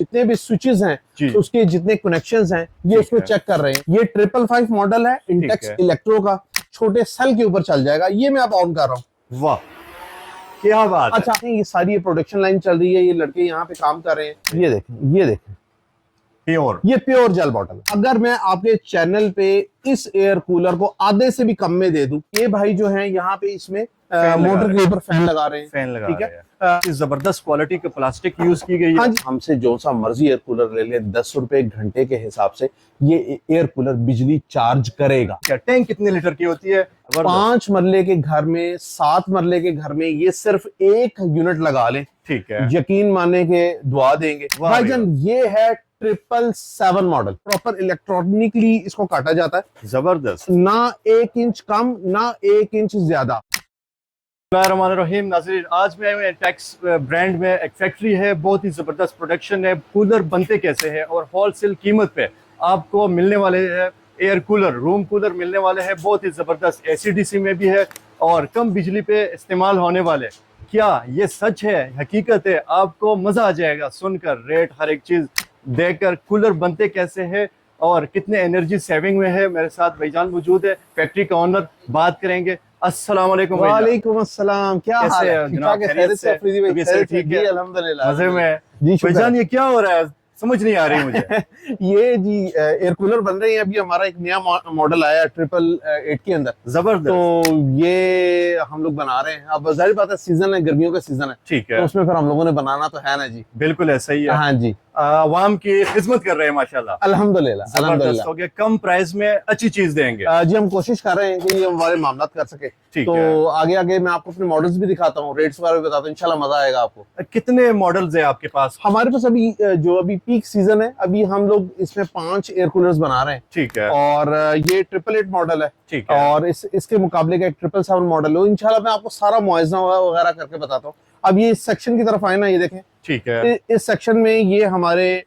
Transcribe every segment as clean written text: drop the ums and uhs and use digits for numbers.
जितने भी स्विचेस हैं, उसके जितने कनेक्शंस हैं, ये इसको चेक कर रहे हैं। ये 555 मॉडल है, इंटेक्स इलेक्ट्रो का, छोटे सेल के ऊपर चल जाएगा। ये मैं आप ऑन कर रहा हूँ। वाह क्या बात अच्छा है। ये सारी प्रोडक्शन लाइन चल रही है, ये लड़के यहाँ पे काम कर रहे हैं। ये देखें, ये देखें, प्योर, ये प्योर जेल बॉटल। अगर मैं आपके चैनल पे इस एयर कूलर को आधे से भी कम में दे दूं, ये भाई जो है यहाँ पे इसमें मोटर के ऊपर फैन लगा रहे हैं, फैन लगा ठीक रहे है। हैं। जबरदस्त क्वालिटी का प्लास्टिक यूज की गई है। हाँ जी, हमसे जो सा मर्जी एयर कूलर ले ले, 10 रुपए घंटे के हिसाब से ये एयर कूलर बिजली चार्ज करेगा। क्या टैंक कितने लीटर की होती है? 5 मरले के घर में, 7 मरले के घर में ये सिर्फ 1 यूनिट लगा लें, ठीक है, यकीन माने के दुआ देंगे। भाईजान ये है 777 मॉडल, प्रॉपर इलेक्ट्रॉनिकली इसको काटा जाता है। जबरदस्त, ना 1 इंच कम, ना 1 इंच ज्यादा। रहीम नाज़रीन, आज मैं इंटेक्स ब्रांड में एक फैक्ट्री है, बहुत ही ज़बरदस्त प्रोडक्शन है। कूलर बनते कैसे हैं और होलसेल कीमत पे आपको मिलने वाले हैं एयर कूलर, रूम कूलर मिलने वाले हैं, बहुत ही ज़बरदस्त। एसीडीसी में भी है और कम बिजली पे इस्तेमाल होने वाले। क्या ये सच है, हकीकत है? आपको मज़ा आ जाएगा सुनकर, रेट हर एक चीज़ देखकर। कूलर बनते कैसे हैं और कितने एनर्जी सेविंग में है। मेरे साथ भाईजान मौजूद है, फैक्ट्री का ओनर, बात करेंगे। अस्सलाम वालेकुम। वालेकुम अस्सलाम, क्या हाल है? जनाब? खैरियत से अफरीदी भाई? ठीक है, अल्हम्दुलिल्लाह, मजे में। जी भाईजान ये क्या हो रहा है, समझ नहीं आ रही मुझे। ये जी एयर कूलर बन रहे हैं। अभी हमारा एक नया मॉडल आया 888 के अंदर, जबरदस्त। तो ये हम लोग बना रहे हैं। अब जाहिर बात है, सीजन है, गर्मियों का सीजन है, ठीक है, तो उसमें फिर हम लोगों ने बनाना तो है ना जी। बिल्कुल ऐसा ही है। हाँ जी, आवाम की खिदमत कर रहे हैं माशाल्लाह, अल्हम्दुलिल्लाह अल्हम्दुलिल्लाह। हो गया, कम प्राइस में अच्छी चीज देंगे। जी हम कोशिश कर रहे हैं कि ये हमारे मामलात कर सके। तो आगे आगे मैं आपको अपने मॉडल्स भी दिखाता हूँ, रेट्स वगैरह भी बताता हूँ, इंशाल्लाह मजा आएगा आपको। कितने मॉडल्स है आपके पास? हमारे पास अभी जो अभी पीक सीजन है, अभी हम लोग इसमें 5 एयर कूलर्स बना रहे हैं, ठीक है। और ये 888 मॉडल है, ठीक है। और इसके मुकाबले का एक 777 मॉडल है। इंशाल्लाह मैं आपको सारा मुआवजा वगैरह करके बताता हूँ। अब ये इस सेक्शन की तरफ आए ना, ये देखें, ठीक है। इस सेक्शन में ये हमारे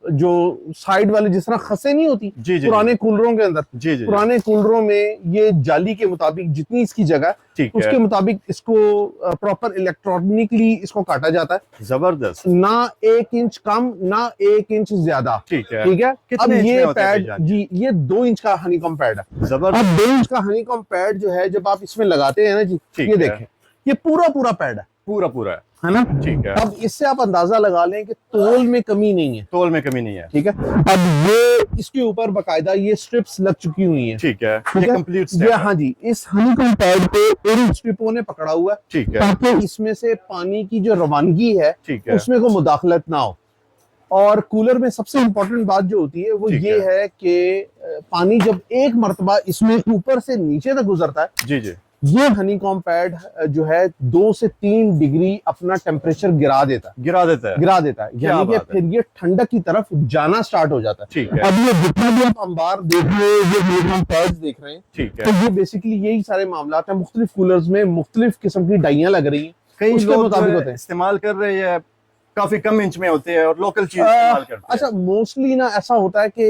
जो साइड वाले, जिस तरह खसे नहीं होती जी, जी, पुराने कूलरों के अंदर, जी, जी, पुराने कूलरों में ये जाली के मुताबिक जितनी इसकी जगह, उसके मुताबिक इसको प्रॉपर इलेक्ट्रॉनिकली इसको काटा जाता है। जबरदस्त, ना 1 इंच कम, ना 1 इंच ज्यादा, ठीक है, ठीक है। अब ये पैड जी, ये 2 इंच का हनीकॉम पैड है। जबरदस्त। अब 2 इंच का हनीकॉम पैड जो है, जब आप इसमें लगाते हैं ना जी, ये देखें, ये पूरा पैड है, पूरा है ना, ठीक है। अब इससे आप अंदाजा लगा लें कि तोल में कमी नहीं है, तोल में कमी नहीं है, ठीक है। अब ये इसके ऊपर बकायदा ये स्ट्रिप्स लग चुकी हुई हैं, ठीक है, ये कंप्लीट ये, हाँ जी, इस हनीकॉम पैड पे इन स्ट्रिपों ने पकड़ा हुआ है, ठीक है, ताकि इसमें से पानी की जो रवानगी है, ठीक है, उसमें कोई मुदाखलत ना हो। और कूलर में सबसे इम्पोर्टेंट बात जो होती है वो ये है कि पानी जब एक मर्तबा इसमें ऊपर से नीचे तक गुजरता है, जी जी, ये हनीकॉम पैड जो है 2 से 3 डिग्री अपना टेम्परेचर गिरा देता है, यानी कि फिर ये ठंडक की तरफ जाना स्टार्ट हो जाता है, ठीक है। अब ये जितना भी आप अंबार देख रहे हैं, ये हनीकॉम पैड्स देख रहे हैं, ठीक है, तो ये बेसिकली यही सारे मामलात हैं। मुख्तलिफ कूलर्स में मुख्तलिफ किस्म की डाइयां लग रही हैं, कई लोग हैं इस्तेमाल कर रहे हैं, काफी कम इंच में होते हैं और लोकल चीज इस्तेमाल करते हैं। अच्छा, मोस्टली ना ऐसा होता है कि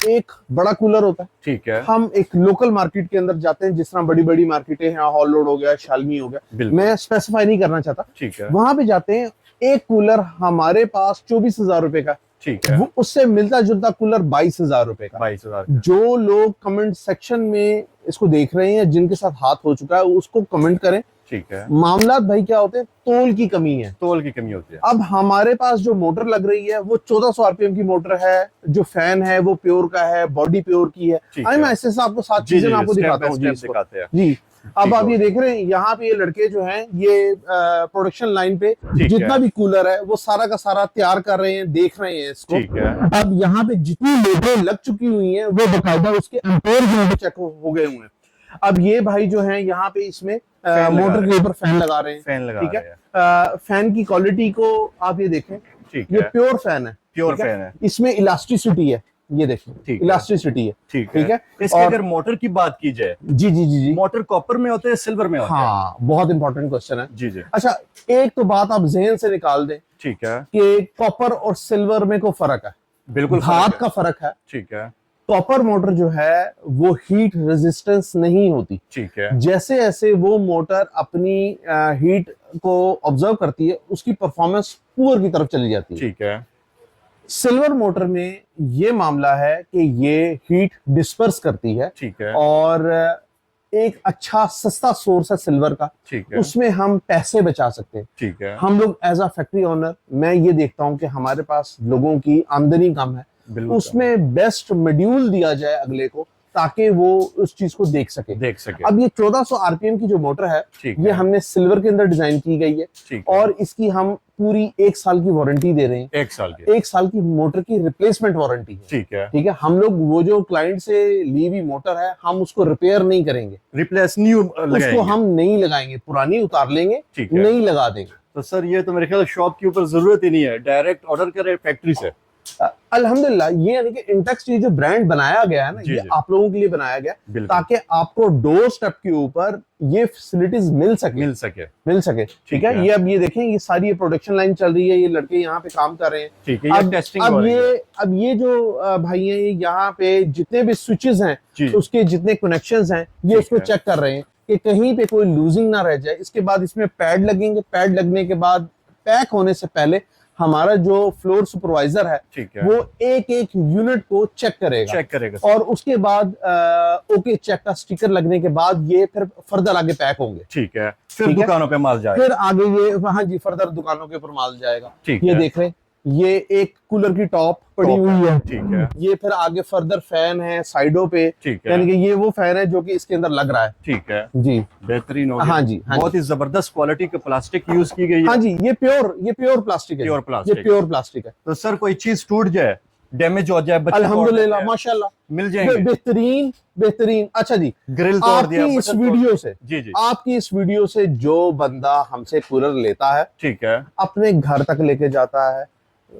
एक बड़ा कूलर होता है, ठीक है, हम एक लोकल मार्केट के अंदर जाते हैं, जिस तरह बड़ी बड़ी मार्केटें हैं, हॉल रोड हो गया, शालमी हो गया, मैं स्पेसिफाई नहीं करना चाहता, ठीक है, वहां पे जाते हैं, एक कूलर हमारे पास 24,000 रुपए का, ठीक है, वो उससे मिलता जुलता कूलर 22,000 रुपए का। 22,000। जो लोग कमेंट सेक्शन में इसको देख रहे हैं, जिनके साथ हाथ हो चुका है, उसको कमेंट करें, ठीक है। मामला भाई क्या होते हैं, तोल की कमी है, होती है। अब हमारे पास जो मोटर लग रही है वो 1400 आरपीएम की मोटर है, जो फैन है वो प्योर का है, बॉडी प्योर की है। मैं ऐसे से आपको 7 चीजें आपको दिखाता हूँ जी। अब आप ये देख रहे हैं, यहाँ पे ये लड़के जो हैं, ये प्रोडक्शन लाइन पे जितना भी कूलर है वो सारा का सारा तैयार कर रहे हैं, देख रहे हैं इसको, ठीक है। अब यहाँ पे जितनी मोटरें लग चुकी हुई हैं वो बकायदा उसके एम्पेयर चेक हो गए हुए हैं। अब ये भाई जो है यहाँ पे इसमें मोटर के ऊपर फैन लगा रहे हैं, ठीक है। फैन की क्वालिटी को आप ये देखें, ये प्योर फैन है, प्योर फैन है, इसमें इलास्टिसिटी है, ये देखिए, इलास्टिसिटी है, ठीक है। इसकी अगर मोटर की बात की जाए, जी जी जी जी, मोटर कॉपर में होते हैं, सिल्वर में होते हैं? हाँ, बहुत इंपॉर्टेंट क्वेश्चन है जी जी। अच्छा, एक तो बात आप जहन से निकाल दें, ठीक है, कि कॉपर और सिल्वर में कोई फर्क है, बिल्कुल हाथ का फर्क है, ठीक है। कॉपर मोटर जो है वो हीट रेजिस्टेंस नहीं होती। ठीक है। जैसे जैसे वो मोटर अपनी हीट को ऑब्जर्व करती है उसकी परफॉर्मेंस पुअर की तरफ चली जाती है। ठीक है। सिल्वर मोटर में ये मामला है कि ये हीट डिस्पर्स करती है। ठीक है। और एक अच्छा सस्ता सोर्स है सिल्वर का। ठीक है। उसमें हम पैसे बचा सकते हैं। ठीक है। हम लोग एज अ फैक्ट्री ओनर मैं ये देखता हूं कि हमारे पास लोगों की आमदनी कम है, उसमें बेस्ट मॉड्यूल दिया जाए अगले को ताकि वो उस चीज को देख सके। अब ये 1400 आरपीएम की जो मोटर है ये हमने सिल्वर के अंदर डिजाइन की गई है और इसकी हम पूरी 1 साल की वारंटी दे रहे हैं। 1 साल की मोटर की रिप्लेसमेंट वारंटी है। ठीक है। हम लोग वो जो क्लाइंट से ली हुई मोटर है हम उसको रिपेयर नहीं करेंगे, रिप्लेस न्यू लगाएंगे, उसको हम नहीं लगाएंगे, पुरानी उतार लेंगे, नहीं लगा देंगे। तो सर ये तो मेरे ख्याल शॉप के ऊपर जरूरत ही नहीं है, डायरेक्ट ऑर्डर करें फैक्ट्री से। अल्हम्दुलिल्लाह ये यानी कि इंटेक्स ये जो ब्रांड बनाया गया है ना ये आप लोगों के लिए बनाया गया ताकि आपको डोर स्टेप के ऊपर ये फैसिलिटीज मिल सके। ठीक है। ये अब ये देखें ये सारी ये प्रोडक्शन लाइन चल रही है, ये लड़के यहाँ पे काम कर रहे हैं। ठीक है। ये टेस्टिंग हो रही है। अब ये जो भाई हैं यहाँ पे जितने भी स्विचेस हैं उसके जितने कनेक्शंस हैं ये उसको चेक कर रहे हैं कि कहीं पे कोई लूजिंग ना रह जाए। इसके बाद इसमें पैड लगेंगे, पैड लगने के बाद पैक होने से पहले हमारा जो फ्लोर सुपरवाइजर है वो एक एक यूनिट को चेक करेगा और उसके बाद ओके चेक का स्टिकर लगने के बाद ये फिर फर्दर आगे पैक होंगे। ठीक है। फिर दुकानों पे माल जाएगा, फिर आगे ये हाँ जी फर्दर दुकानों के ऊपर माल जाएगा। ये देख रहे हैं ये एक कूलर की टॉप पड़ी हुई है। ठीक है। ये फिर आगे फर्दर फैन है साइडों पे, यानी कि ये वो फैन है जो कि इसके अंदर लग रहा है। ठीक है जी, बेहतरीन हो गया। हाँ जी, बहुत ही जबरदस्त क्वालिटी का प्लास्टिक यूज की गई है। हाँ जी, ये प्योर प्लास्टिक है। ये प्योर प्लास्टिक है। तो सर कोई चीज टूट जाए, डैमेज हो जाए, अल्हम्दुलिल्लाह माशाल्लाह मिल जाएंगे। बेहतरीन। अच्छा जी, ग्रिल तोड़ दिया इस वीडियो से जी आपकी इस वीडियो से जो बंदा हमसे कूलर लेता है, ठीक है, अपने घर तक लेके जाता है,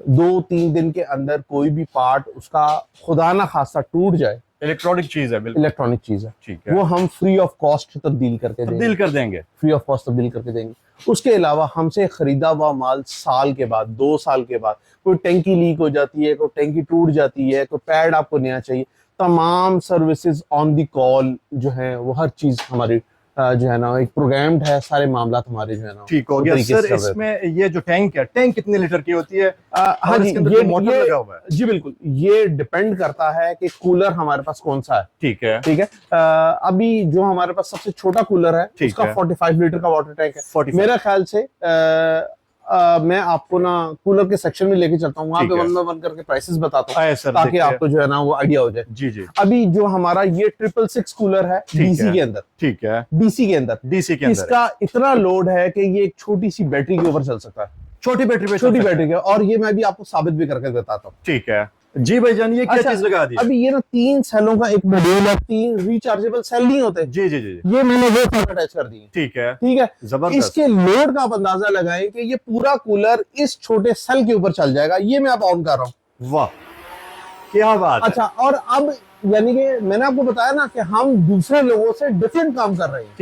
2-3 दिन के अंदर कोई भी पार्ट उसका खुदा ना खासा टूट जाए, इलेक्ट्रॉनिक चीज है, बिल्कुल इलेक्ट्रॉनिक चीज है, ठीक है, वो हम फ्री ऑफ कॉस्ट तब्दील कर देंगे, फ्री ऑफ कॉस्ट तब्दील करके देंगे। उसके अलावा हमसे खरीदा हुआ माल साल के बाद, 2 साल के बाद कोई टैंकी लीक हो जाती है, कोई टैंकी टूट जाती है, कोई पैड आपको नया चाहिए, तमाम सर्विसेज ऑन द कॉल जो है वो हर चीज हमारी जो है ना एक प्रोग्राम्ड है, सारे मामला हमारे जो है ना ठीक हो गया। सर इसमें ये जो टैंक है, टैंक कितने लीटर की होती है? हाँ जी, ये मोटर लगा हुआ है जी, बिल्कुल ये डिपेंड करता है कि कूलर हमारे पास कौन सा है। ठीक है, ठीक है। अभी जो हमारे पास सबसे छोटा कूलर है उसका 45 लीटर का वाटर टैंक है। मेरा ख्याल से मैं आपको ना कूलर के सेक्शन में लेके चलता हूँ, वहाँ पे 1 बाय 1 करके प्राइसेस बताता हूँ ताकि आपको जो है ना वो आइडिया हो जाए। जी। अभी जो हमारा ये 666 कूलर है डीसी के अंदर, ठीक है, डीसी के अंदर इसका इतना लोड है कि ये एक छोटी सी बैटरी के ऊपर चल सकता है, छोटी बैटरी के, और ये मैं भी आपको साबित भी करके बताता हूँ। ठीक है जी भाईजान, ये क्या चीज लगा दी? अभी ये ना 3 सेलों का एक मॉड्यूल है, 3 रिचार्जेबल सेल नहीं होते। जी, ये मैंने वो अटैच कर दी। ठीक है, जबरदस्त। इसके लोड का आप अंदाजा लगाएं कि ये पूरा कूलर इस छोटे सेल के ऊपर चल जाएगा। ये मैं आप ऑन कर रहा हूँ। वाह क्या बात। अच्छा, और अब यानी कि मैंने आपको बताया ना कि हम दूसरे लोगों से डिफरेंट काम कर रहे हैं।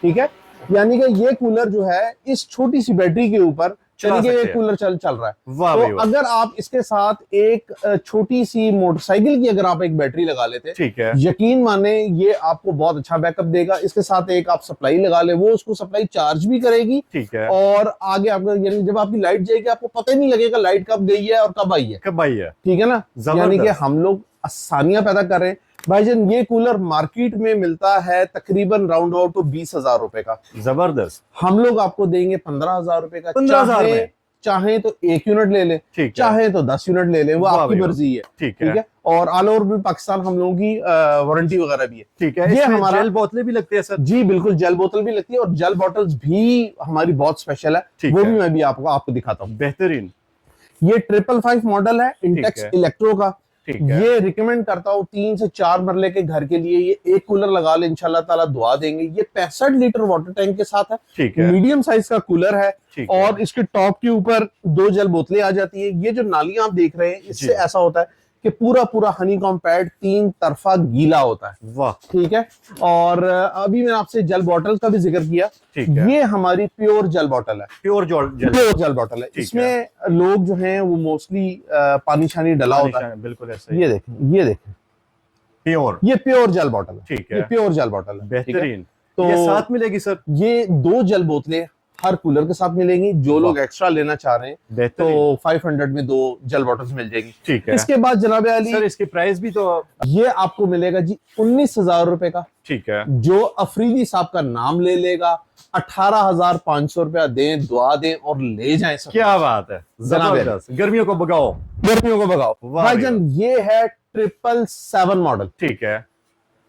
ठीक है, यानी कि ये कूलर जो है इस छोटी सी बैटरी के ऊपर ये कूलर चल रहा है। तो अगर आप इसके साथ एक छोटी सी मोटरसाइकिल की अगर आप एक बैटरी लगा लेते, ठीक है, यकीन माने ये आपको बहुत अच्छा बैकअप देगा। इसके साथ एक आप सप्लाई लगा ले, वो उसको सप्लाई चार्ज भी करेगी। ठीक है, और आगे आपका यानी जब आपकी लाइट जाएगी आपको पता ही नहीं लगेगा लाइट कब गई है और कब आई है। ठीक है ना, यानी कि हम लोग आसानियां पैदा कर रहे हैं। भाईजान ये कूलर मार्केट में मिलता है तकरीबन राउंड अबाउट 20,000 रुपए का। जबरदस्त। हम लोग आपको देंगे 15,000 रुपए का। 15,000 में चाहे तो 1 यूनिट ले ले, चाहे तो 10 यूनिट ले ले, वो आपकी मर्जी है। ठीक है, और ऑल ओवर भी पाकिस्तान हम लोगों की वारंटी वगैरह भी है। ठीक है, ये हमारा जेल बोतलें भी लगती है सर? जी बिल्कुल, जेल बोतल भी लगती है और जेल बॉटल्स भी हमारी बहुत स्पेशल है, वो भी मैं भी आपको दिखाता हूँ। बेहतरीन। ये 555 मॉडल है इंटेक्स इलेक्ट्रो का। ये रिकमेंड करता हूँ 3 से 4 मरले के घर के लिए ये एक कूलर लगा ले, इंशाल्लाह ताला दुआ देंगे। ये 65 लीटर वाटर टैंक के साथ है, मीडियम साइज का कूलर है और इसके टॉप के ऊपर 2 जेल बोतलें आ जाती है। ये जो नालियां आप देख रहे हैं इससे ऐसा होता है कि पूरा हनीकॉम्ब पैड 3 तरफा गीला होता है। वाह। ठीक है, और अभी मैंने आपसे जेल बॉटल का भी जिक्र किया। ये हमारी प्योर जेल बॉटल है, प्योर जेल बॉटल है। इसमें लोग जो हैं वो मोस्टली पानी शानी डला होता है। बिल्कुल ऐसा ही। ये देखें प्योर, ये प्योर जेल बॉटल है। ठीक है, ये प्योर जेल बॉटल है। बेहतरीन। तो ये साथ मिलेगी सर? ये 2 जेल बोतलें हर कूलर के साथ मिलेंगी। जो लोग एक्स्ट्रा लेना चाह रहे हैं तो 500 में 2 जेल बॉटल्स मिल जाएगी। ठीक है। इसके बाद जनाब अली सर इसकी प्राइस भी तो ये आपको मिलेगा जी 19,000 रुपए का। ठीक है। जो अफरीदी साहब का नाम ले लेगा 18,500 रुपया दें, दुआ दें और ले जाएं। क्या बात है, जबरदस्त। गर्मियों को भगाओ, गर्मियों को भगाओ भाईजान। ये है 777 मॉडल। ठीक है।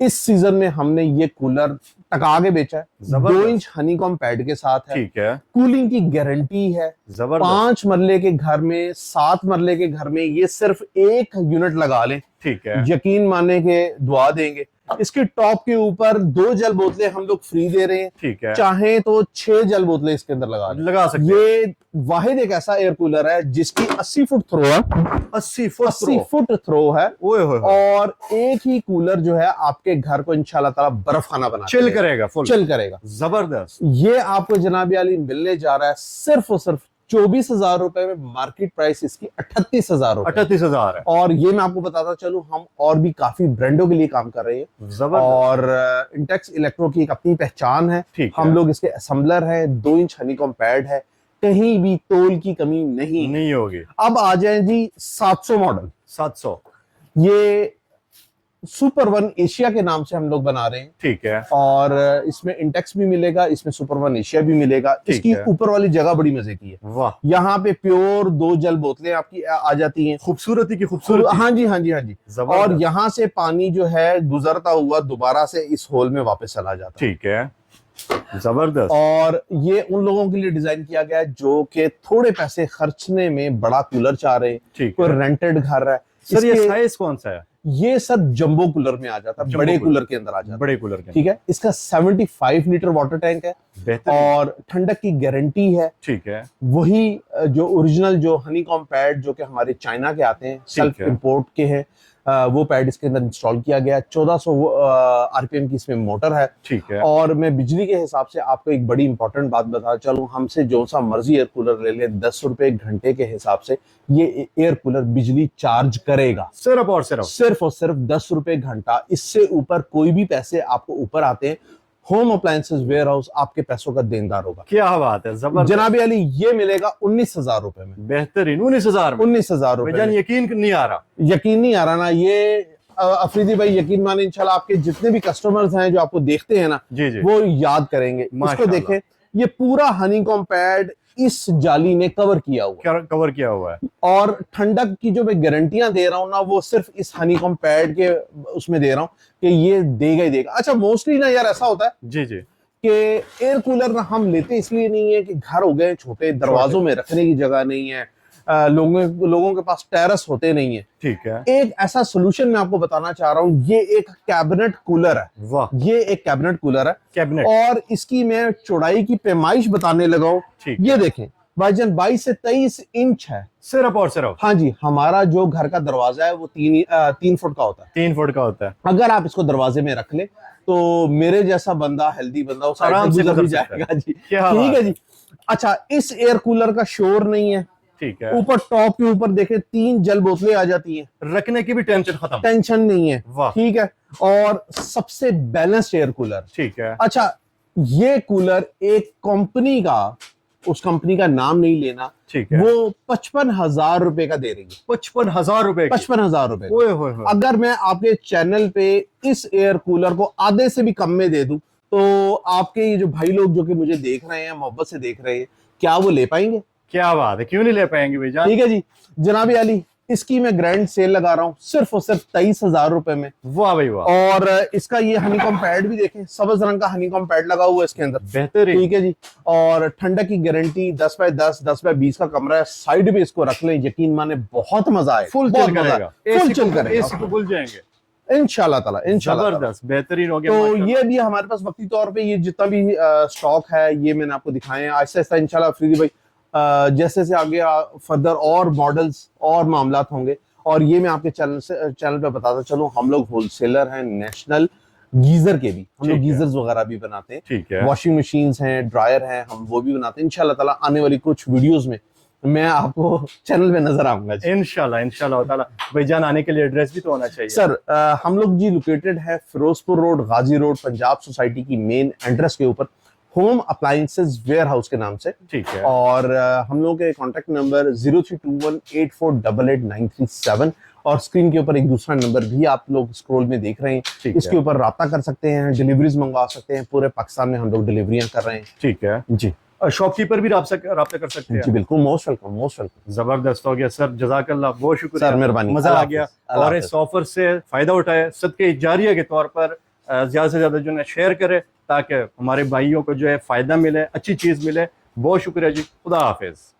इस सीजन में हमने ये कूलर टका के बेचा है। 2 इंच हनीकॉम पैड के साथ है। ठीक है। कूलिंग की गारंटी है। 5 मरले के घर में, 7 मरले के घर में ये सिर्फ 1 यूनिट लगा लें, ठीक है, यकीन माने के दुआ देंगे। इसके टॉप के ऊपर 2 जल बोतलें हम लोग फ्री दे रहे हैं। ठीक है। चाहे तो 6 जल बोतलें इसके अंदर लगा सकते। ये वाहिद एक ऐसा एयर कूलर है जिसकी 80 फुट थ्रो है। 80 फुट थ्रो है। और एक ही कूलर जो है आपके घर को इंशाल्लाह ताला बर्फ खाना बना चिल करेगा, फुल चिल करेगा। जबरदस्त। ये आपको जनाब अली मिलने जा रहा है सिर्फ और सिर्फ 24,000 रुपए में। मार्केट प्राइस इसकी 38,000 रुपए। 38,000 है। और ये मैं आपको बताता चलूं, हम और भी काफी ब्रांडों के लिए काम कर रहे हैं। और इंटेक्स इलेक्ट्रो की एक अपनी पहचान है। हम लोग इसके असेंबलर हैं। 2 इंच हनीकॉम पैड है। कहीं भी तोल की कमी नहीं होगी। अब आ जाए जी 700 मॉडल। 700 ये सुपर वन एशिया के नाम से हम लोग बना रहे हैं। ठीक है। और इसमें इंटेक्स भी मिलेगा, इसमें सुपर वन एशिया भी मिलेगा। इसकी ऊपर वाली जगह बड़ी मजे की है। वाह। यहाँ पे प्योर 2 जल बोतलें आपकी आ जाती हैं। खूबसूरती की खूबसूरती। हाँ जी, हाँ जी, हाँ जी। और यहाँ से पानी जो है गुजरता हुआ दोबारा से इस होल में वापस चला जाता है। ठीक है। जबरदस्त। और ये उन लोगों के लिए डिजाइन किया गया है जो कि थोड़े पैसे खर्चने में बड़ा कूलर चाह रहे हैं। कोई रेंटेड घर है। सर ये साइज कौन सा है? ये सर जंबो कूलर में आ जाता है, बड़े कूलर के अंदर आ जाता है। बड़े कूलर के, ठीक है। इसका 75 लीटर वाटर टैंक है और ठंडक की गारंटी है। ठीक है। वही जो ओरिजिनल जो हनीकॉम पैड जो कि हमारे चाइना के आते हैं, सेल्फ इंपोर्ट के हैं, वो पैड इसके अंदर इंस्टॉल किया गया। 1400 आरपीएम की इसमें मोटर है। ठीक है। और मैं बिजली के हिसाब से आपको एक बड़ी इंपॉर्टेंट बात बता चलूं, हमसे जो सा मर्जी एयर कूलर ले ले 10 रुपए घंटे के हिसाब से ये एयर कूलर बिजली चार्ज करेगा। सिर्फ और सिर्फ 10 रुपए घंटा। इससे ऊपर कोई भी पैसे आपको ऊपर आते हैं, होम अप्लायंसेस वेयर हाउस आपके पैसों का देनदार होगा। क्या बात है, जबरदस्त। जनाब अली ये मिलेगा 19,000 रुपए में। बेहतरीन। 19,000 रुपए। यकीन नहीं आ रहा ना। ये अफरीदी भाई यकीन माने इंशाल्लाह आपके जितने भी कस्टमर्स हैं जो आपको देखते हैं ना, जी। वो याद करेंगे। इसको देखें, ये पूरा हनीकॉम पैड इस जाली ने कवर किया हुआ है। और ठंडक की जो मैं गारंटियां दे रहा हूँ ना, वो सिर्फ इस हनीकॉम पैड के उसमें दे रहा हूँ कि ये देगा ही देगा। अच्छा, मोस्टली ना यार ऐसा होता है जी कि एयर कूलर ना हम लेते इसलिए नहीं है कि घर हो गए छोटे, दरवाजों में रखने की जगह नहीं है, लोगों के पास टेरेस होते नहीं है। ठीक है। एक ऐसा सोल्यूशन मैं आपको बताना चाह रहा हूँ। ये एक कैबिनेट कूलर है। वाह। ये एक कैबिनेट कूलर है। और इसकी मैं चौड़ाई की पैमाइश बताने लगा हूँ। ये देखें भाईजान, 22 से 23 इंच है। सिर्फ और सिर्फ। हाँ जी। हमारा जो घर का दरवाजा है वो 3 फुट का होता है। 3 फुट का होता है। अगर आप इसको दरवाजे में रख ले तो मेरे जैसा बंदा, हेल्दी बंदा, वो आराम से गुजर जाएगा जी। ठीक है जी। अच्छा, इस एयर कूलर का शोर नहीं है। ठीक है। ऊपर टॉप के ऊपर देखें 3 जल बोतलें आ जाती हैं, रखने की भी टेंशन नहीं है। ठीक है। और सबसे बैलेंस्ड एयर कूलर। ठीक है। अच्छा, ये कूलर एक कंपनी का, उस कंपनी का नाम नहीं लेना, ठीक है, वो 55,000 रुपए का दे रही है। 55,000 रुपए? 55,000 रुपए। अगर मैं आपके चैनल पे इस एयर कूलर को आधे से भी कम में दे दूं तो आपके ये जो भाई लोग जो कि मुझे देख रहे हैं, मोहब्बत से देख रहे हैं, क्या वो ले पाएंगे? क्या बात है, क्यों नहीं ले पाएंगे भैया? ठीक है जी। जनाबी अली, इसकी मैं ग्रैंड सेल लगा रहा हूँ सिर्फ और सिर्फ 23,000 रुपए में। वाह भाई वाह। और इसका ये हनीकॉम पैड भी देखें, सब्ज रंग का हनीकॉम पैड लगा हुआ है इसके अंदर। बेहतरीन। ठीक है जी। और ठंडक की गारंटी, 10 बाय 10, 10 बाय 20 का कमरा है। साइड पे इसको रख लें, यकीन माने बहुत मजा आए। फुल चिल करेगा। एसी को भूल जाएंगे इंशाल्लाह ताला। जबरदस्त, बेहतरीन हो गया। तो ये भी हमारे पास वक्ती तौर पे ये जितना भी स्टॉक है ये मैंने आपको दिखाए हैं। आहिस्ता आहिस्ता इंशाल्लाह अफरीदी भाई जैसे से आगे फर्दर और मॉडल्स और मामलात होंगे। और ये मैं आपके चैनल पे बताता चलूं, हम लोग होलसेलर हैं नेशनल गीजर के भी। हम लोग गीजर्स वगैरह भी बनाते हैं। ठीक है। वॉशिंग मशीन्स हैं, ड्रायर हैं, हम वो भी बनाते हैं। इंशाल्लाह ताला आने वाली कुछ वीडियोस में मैं आपको चैनल पे नजर आऊंगा जी। इंशाल्लाह ताला। भाईजान आने के लिए एड्रेस भी तो होना चाहिए सर। हम लोग जी लोकेटेड है फिरोजपुर रोड, गाजी रोड, पंजाब सोसाइटी की मेन एंट्रेंस के ऊपर, होम अप्लायंसेज वेयर हाउस के नाम से। ठीक है। और हम लोग के कॉन्टेक्ट नंबर 032184889337 और स्क्रीन के ऊपर एक दूसरा नंबर भी आप लोग स्क्रॉल में देख रहे हैं, इसके ऊपर राब्ता कर सकते हैं, डिलीवरीज मंगवा सकते हैं। पूरे पाकिस्तान में हम लोग डिलीवरियां कर रहे हैं। ठीक है जी। शॉपकीपर भी राब्ता कर सकते हैं जी बिल्कुल, मोस्ट वेलकम, मोस्ट वेलकम। जबरदस्त हो गया सर, जजाकल्लाह, बहुत शुक्रिया सर, मेहरबानी, मजा आ गया। अल्लाह और इस ऑफर से फायदा उठाए, सदके जारिया के तौर पर ज्यादा से ज्यादा जो है शेयर करे, ताकि हमारे भाइयों को जो है फायदा मिले, अच्छी चीज मिले। बहुत शुक्रिया जी, खुदा हाफिज।